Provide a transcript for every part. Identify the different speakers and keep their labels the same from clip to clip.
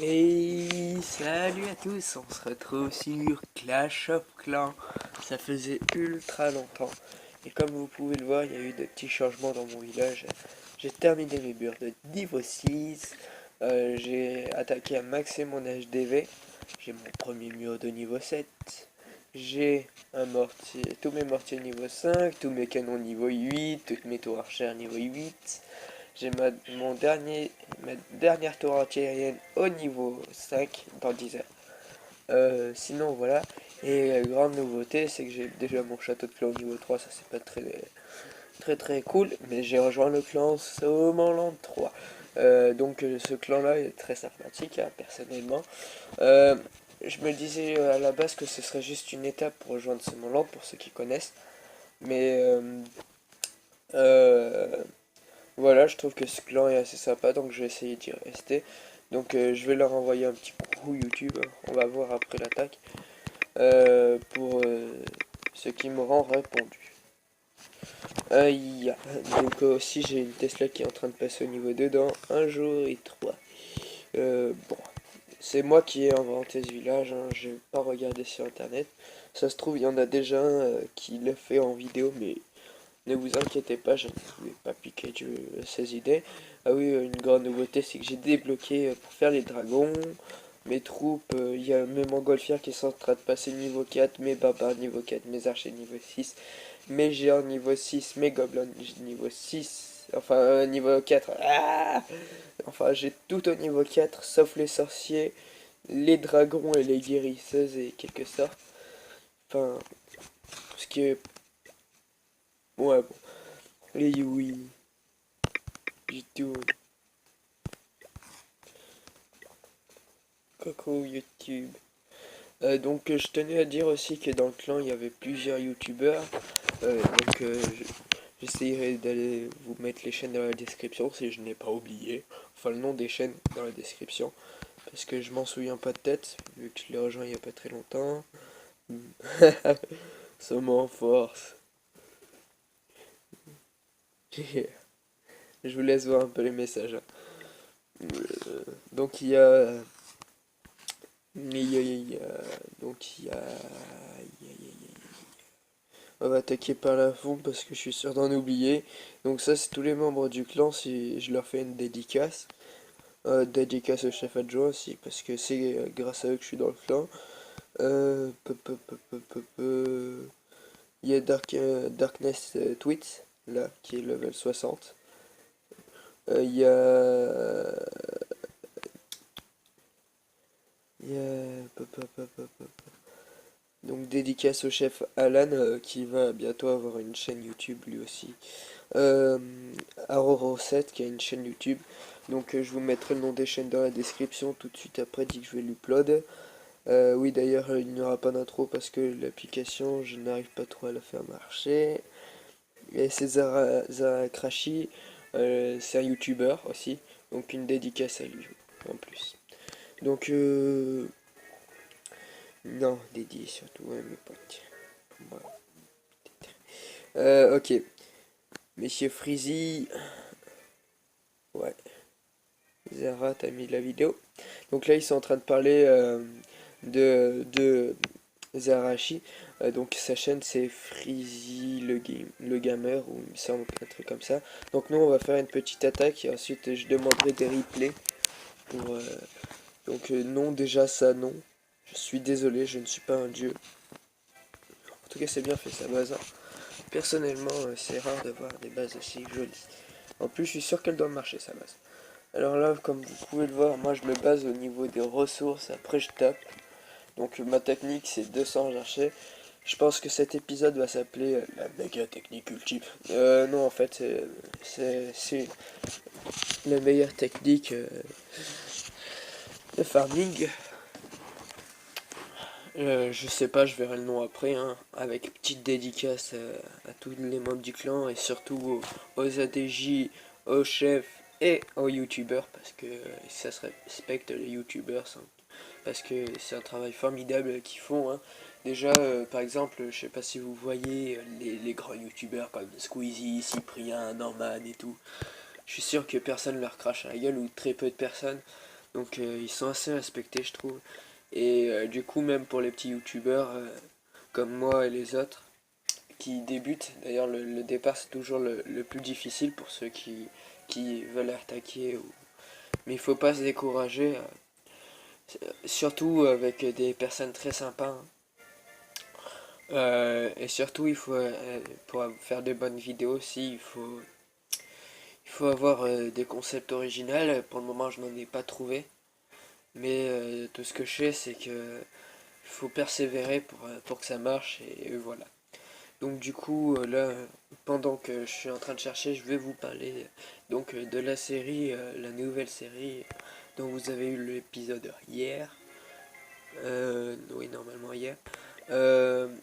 Speaker 1: Et salut à tous, on se retrouve sur Clash of Clans. Ça faisait ultra longtemps. Et comme vous pouvez le voir, il y a eu de petits changements dans mon village. J'ai terminé mes murs de niveau 6. J'ai attaqué à maxer mon HDV. J'ai mon premier mur de niveau 7. J'ai un mortier, tous mes mortiers niveau 5, tous mes canons niveau 8, toutes mes tours archères niveau 8. J'ai ma dernière tour antiaérienne au niveau 5 dans 10 heures. Sinon voilà. Et la grande nouveauté, c'est que j'ai déjà mon château de clan au niveau 3, ça c'est pas très cool, mais j'ai rejoint le clan Sommerland 3. Ce clan là est très sympathique, hein, personnellement. Euh, je me disais à la base que ce serait juste une étape pour rejoindre Sommerland, pour ceux qui connaissent. Mais euh, voilà, je trouve que ce clan est assez sympa, donc je vais essayer d'y rester. Je vais leur envoyer un petit coucou YouTube, hein. On va voir après l'attaque, pour ce qui m'auront répondu. Yeah. Aussi j'ai une Tesla qui est en train de passer au niveau 2 dans un jour et 3. Bon, c'est moi qui ai inventé ce village, hein. Je n'ai pas regardé sur internet. Ça se trouve, il y en a déjà un qui l'a fait en vidéo, mais ne vous inquiétez pas, je ne vais pas piquer ces idées. Ah oui, une grande nouveauté, c'est que j'ai débloqué pour faire les dragons, mes troupes. Il y a mes montgolfières qui sont en train de passer niveau 4, mes barbares niveau 4, mes archers niveau 6, mes géants niveau 6, mes gobelins niveau 6, enfin niveau 4. Enfin, j'ai tout au niveau 4, sauf les sorciers, les dragons et les guérisseuses et quelques sorts. Enfin, ce qui est... Ouais, bon. Les oui, j'ai tout. Coucou YouTube. Je tenais à dire aussi que dans le clan il y avait plusieurs youtubeurs. J'essayerai d'aller vous mettre les chaînes dans la description si je n'ai pas oublié. Enfin le nom des chaînes dans la description. Parce que je m'en souviens pas de tête, vu que je l'ai rejoint il y a pas très longtemps. Ça m'en force. Je vous laisse voir un peu les messages, hein. Donc il y a. Il y a. Donc il y a. On va attaquer par la fond parce que je suis sûr d'en oublier. Donc ça c'est tous les membres du clan si je leur fais une dédicace. Dédicace au chef adjoint aussi parce que c'est grâce à eux que je suis dans le clan. Il y a Darkness Tweets là qui est level 60. Il y a... Il y a... Donc dédicace au chef Alan qui va bientôt avoir une chaîne YouTube lui aussi. Euh, Aroro7 qui a une chaîne YouTube. Je vous mettrai le nom des chaînes dans la description tout de suite après dès que je vais l'upload. Oui d'ailleurs il n'y aura pas d'intro parce que l'application je n'arrive pas trop à la faire marcher. Et c'est Zara Crashi, c'est un YouTuber aussi. Donc une dédicace à lui en plus. Donc non, dédié surtout à mes potes. Voilà. Ok. Monsieur Freezy. Ouais. Zara, t'as mis la vidéo. Donc là, ils sont en train de parler de Zarashi. Sa chaîne, c'est Freezy le gamer, ou il me semble un truc comme ça. Donc nous, on va faire une petite attaque et ensuite, je demanderai des replays pour... non, déjà ça, non. Je suis désolé, je ne suis pas un dieu. En tout cas, c'est bien fait, sa base, hein. Personnellement, c'est rare de voir des bases aussi jolies. En plus, je suis sûr qu'elle doit marcher, sa base. Alors là, comme vous pouvez le voir, moi je me base au niveau des ressources, après je tape. Donc ma technique c'est 200 archers. Je pense que cet épisode va s'appeler la méga technique ultime. Non, en fait, c'est la meilleure technique de farming. Je sais pas, je verrai le nom après, hein, avec petite dédicace à tous les membres du clan et surtout aux ADJ, aux chefs et aux youtubeurs parce que ça se respecte les youtubeurs parce que c'est un travail formidable qu'ils font, hein. Déjà, par exemple, je sais pas si vous voyez les grands youtubeurs comme Squeezie, Cyprien, Norman et tout. Je suis sûr que personne leur crache à la gueule ou très peu de personnes. Donc ils sont assez respectés, je trouve. Et du coup, même pour les petits youtubeurs comme moi et les autres qui débutent, d'ailleurs le départ c'est toujours le plus difficile pour ceux qui veulent attaquer. Mais il faut pas se décourager, surtout avec des personnes très sympas, hein. Et surtout, il faut, pour faire de bonnes vidéos aussi, il faut avoir des concepts originaux. Pour le moment, je n'en ai pas trouvé. Mais tout ce que je sais, c'est que il faut persévérer pour que ça marche. Et voilà. Donc du coup, là, pendant que je suis en train de chercher, je vais vous parler donc de la série, la nouvelle série dont vous avez eu l'épisode hier. Oui, normalement hier. Euh,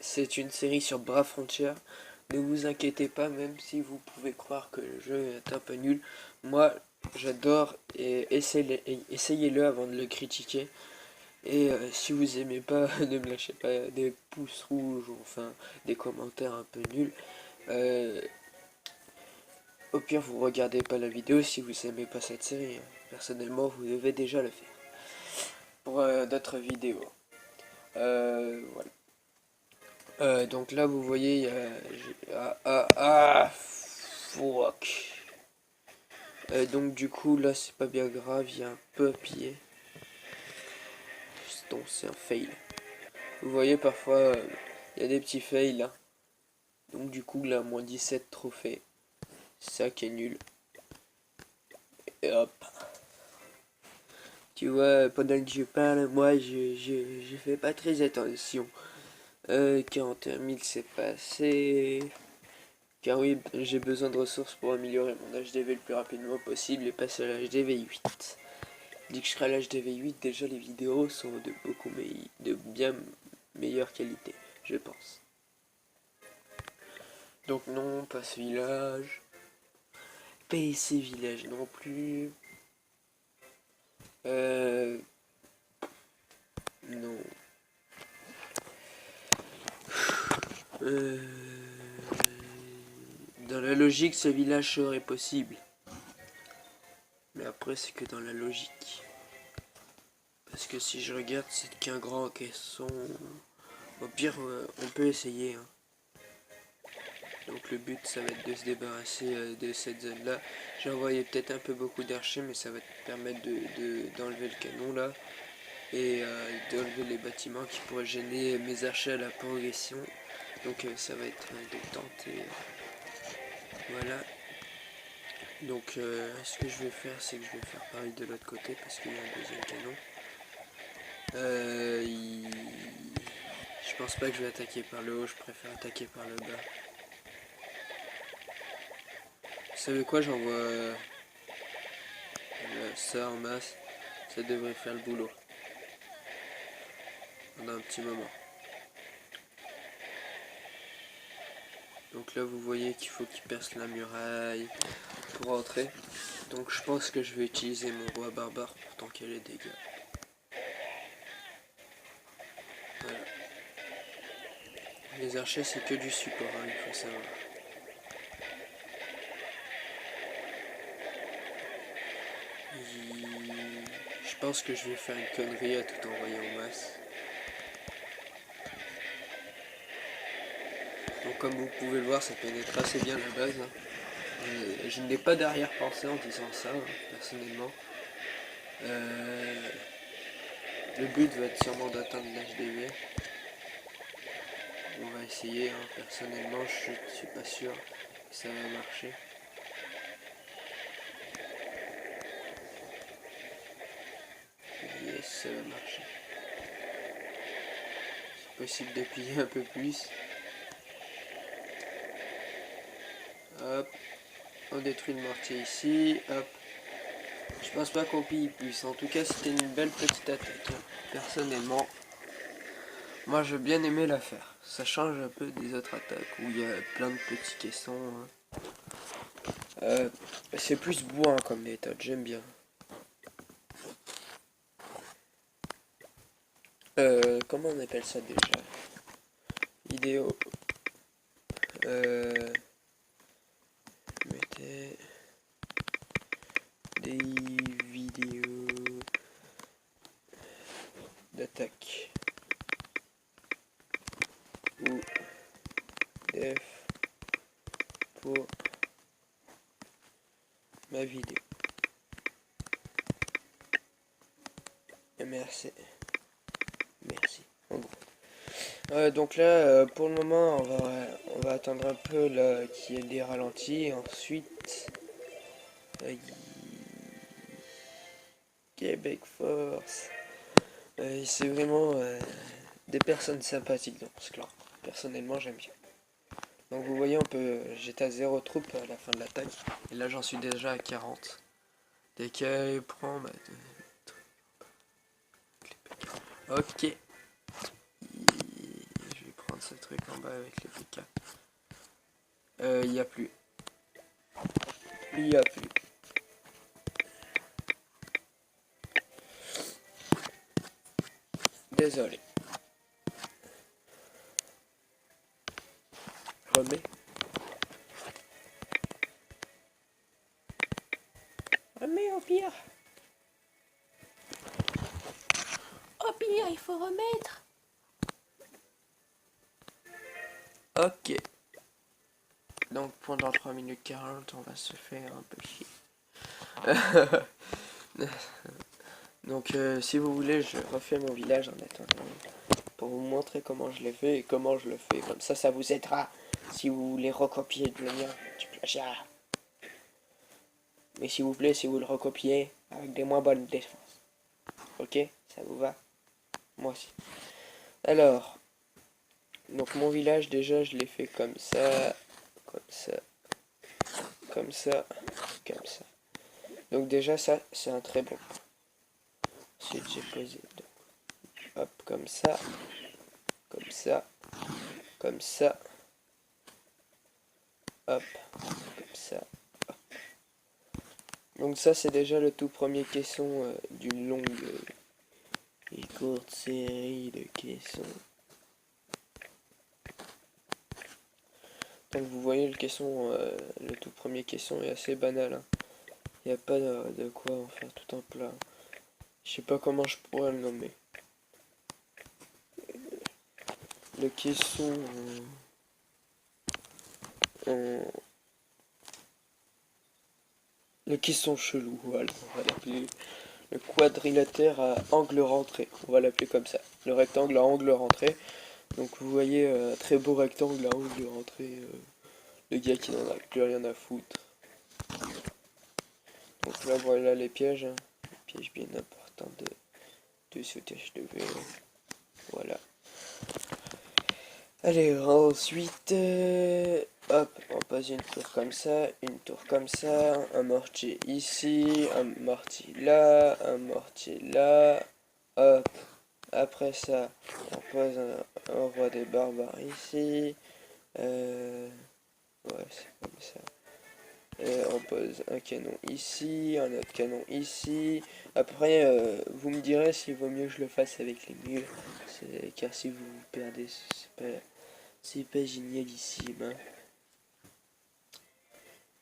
Speaker 1: C'est une série sur Bras Frontier. Ne vous inquiétez pas, même si vous pouvez croire que le jeu est un peu nul. Moi, j'adore et essayez-le avant de le critiquer. Et si vous aimez pas, ne me lâchez pas des pouces rouges ou enfin des commentaires un peu nuls. Euh, Au pire, vous regardez pas la vidéo si vous aimez pas cette série. Personnellement, vous devez déjà le faire. Pour d'autres vidéos. Voilà. Donc là, vous voyez, il y a... Fuck. Donc du coup, là, c'est pas bien grave, il y a un peu à piller. Donc c'est un fail. Vous voyez, parfois, il y a des petits fails, là. Donc du coup, là, moins 17 trophées. C'est ça qui est nul. Et hop. Tu vois, pendant que je parle, moi, je fais pas très attention. 41 000, c'est passé. Car oui, j'ai besoin de ressources pour améliorer mon HDV le plus rapidement possible et passer à l'HDV 8. Dès que je serai à l'HDV 8, déjà les vidéos sont de bien meilleure qualité, je pense. Donc non, pas ce village. PC village non plus. Non. Euh, Dans la logique, ce village serait possible. Mais après, c'est que dans la logique. Parce que si je regarde, c'est qu'un grand caisson. Au pire, on peut essayer, hein. Donc le but, ça va être de se débarrasser de cette zone-là. J'ai envoyé peut-être un peu beaucoup d'archers, mais ça va te permettre d'enlever le canon là. Et d'enlever les bâtiments qui pourraient gêner mes archers à la progression. Donc ça va être détente et voilà. Donc ce que je vais faire, c'est que je vais faire pareil de l'autre côté parce qu'il y a un deuxième canon. Je pense pas que je vais attaquer par le haut, je préfère attaquer par le bas. Vous savez quoi, j'envoie ça en masse, ça devrait faire le boulot pendant un petit moment. Donc là vous voyez qu'il faut qu'il perce la muraille pour rentrer. Donc je pense que je vais utiliser mon roi barbare pour tanker les dégâts. Voilà. Les archers c'est que du support, hein, il faut savoir. Je pense que je vais faire une connerie à tout envoyer en masse. Donc comme vous pouvez le voir, ça pénètre assez bien la base, hein. Je n'ai pas d'arrière-pensée en disant ça, hein, personnellement. Le but va être sûrement d'atteindre l'HDV. On va essayer, hein. Personnellement, je suis pas sûr que ça va marcher. Yes, ça va marcher. C'est possible de plier un peu plus. Hop. On détruit le mortier ici. Hop. Je pense pas qu'on pille plus. En tout cas, c'était une belle petite attaque, hein. Personnellement, moi j'ai bien aimé la faire. Ça change un peu des autres attaques où il y a plein de petits caissons, hein. C'est plus bourrin comme méthode, j'aime bien. Comment on appelle ça déjà? Vidéo. Mettez des vidéo d'attaque ou def pour ma vidéo. Et merci. Merci. En gros. Donc là, pour le moment, on va attendre un peu là qu'il y ait des ralentis. Ensuite, Québec Force. C'est vraiment des personnes sympathiques dans ce clan. Personnellement, j'aime bien. Donc vous voyez, j'étais à 0 troupes à la fin de l'attaque. Et là, j'en suis déjà à 40. Dès qu'elle prend... Bah, ok. Je vais prendre ce truc en bas avec les PK. Il n'y a plus. Il n'y a plus. Désolé. Remets. Remets au pire. Au pire, il faut remettre. Ok. Donc pendant 3 minutes 40, on va se faire un peu chier. Donc si vous voulez, je refais mon village en attendant pour vous montrer comment je l'ai fait et comment je le fais. Comme ça vous aidera si vous voulez recopier le mien du plagiat. Mais s'il vous plaît, si vous le recopiez avec des moins bonnes défenses. Ok, ça vous va? Moi aussi. Alors, donc mon village déjà, je l'ai fait comme ça, comme ça, comme ça, comme ça. Donc déjà ça, c'est un très bon. Ensuite j'ai posé, hop, comme ça, comme ça, comme ça, hop, comme ça. Hop. Donc ça c'est déjà le tout premier caisson d'une longue et courte série de caissons. Donc vous voyez le caisson, le tout premier caisson est assez banal. Hein. Il n'y a pas de quoi en faire tout un plat. Je sais pas comment je pourrais le nommer. Le caisson le caisson chelou, voilà, on va l'appeler le quadrilatère à angle rentré, on va l'appeler comme ça. Le rectangle à angle rentré. Donc vous voyez un très beau rectangle à angle rentré, le gars qui n'en a plus rien à foutre. Donc là voilà les pièges, hein. Les pièges bien importants de sautage de verre. Voilà. Allez, ensuite, hop, on pose une tour comme ça, une tour comme ça, un mortier ici, un mortier là, un mortier là, hop. Après ça, on pose un roi des barbares ici, ouais, c'est comme ça. On pose un canon ici, un autre canon ici. Après, vous me direz s'il vaut mieux que je le fasse avec les murs, car si vous vous perdez, c'est pas génialissime.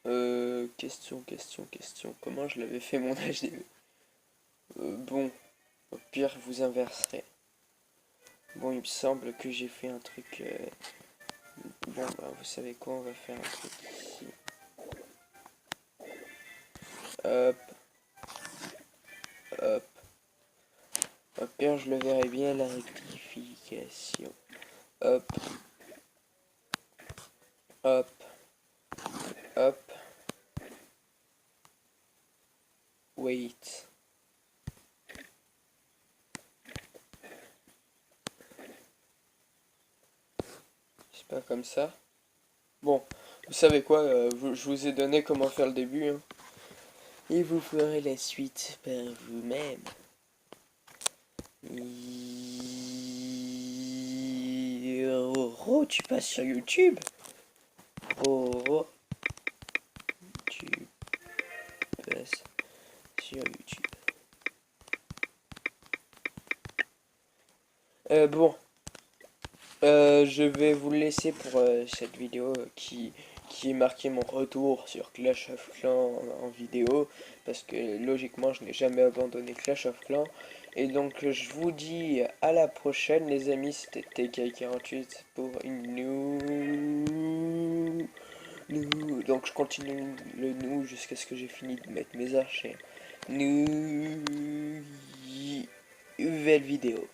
Speaker 1: Hein. Question. Comment je l'avais fait mon HDV? Bon, au pire, vous inverserez. Bon, il me semble que j'ai fait un truc... Bon, bah, vous savez quoi, on va faire un truc ici. Hop. Hop. Au pire, je le verrai bien, la rectification. Hop. Hop. Hop. Wait. C'est pas comme ça. Bon, vous savez quoi, je vous ai donné comment faire le début. Hein. Et vous ferez la suite par vous-même. Oh, tu passes sur YouTube. Oh, tu passes sur YouTube. Bon. Je vais vous le laisser pour cette vidéo qui est marqué mon retour sur Clash of Clans en vidéo, parce que logiquement je n'ai jamais abandonné Clash of Clans. Et donc je vous dis à la prochaine les amis, c'était TK48 pour une donc je continue le nous jusqu'à ce que j'ai fini de mettre mes archers. Nouvelle vidéo.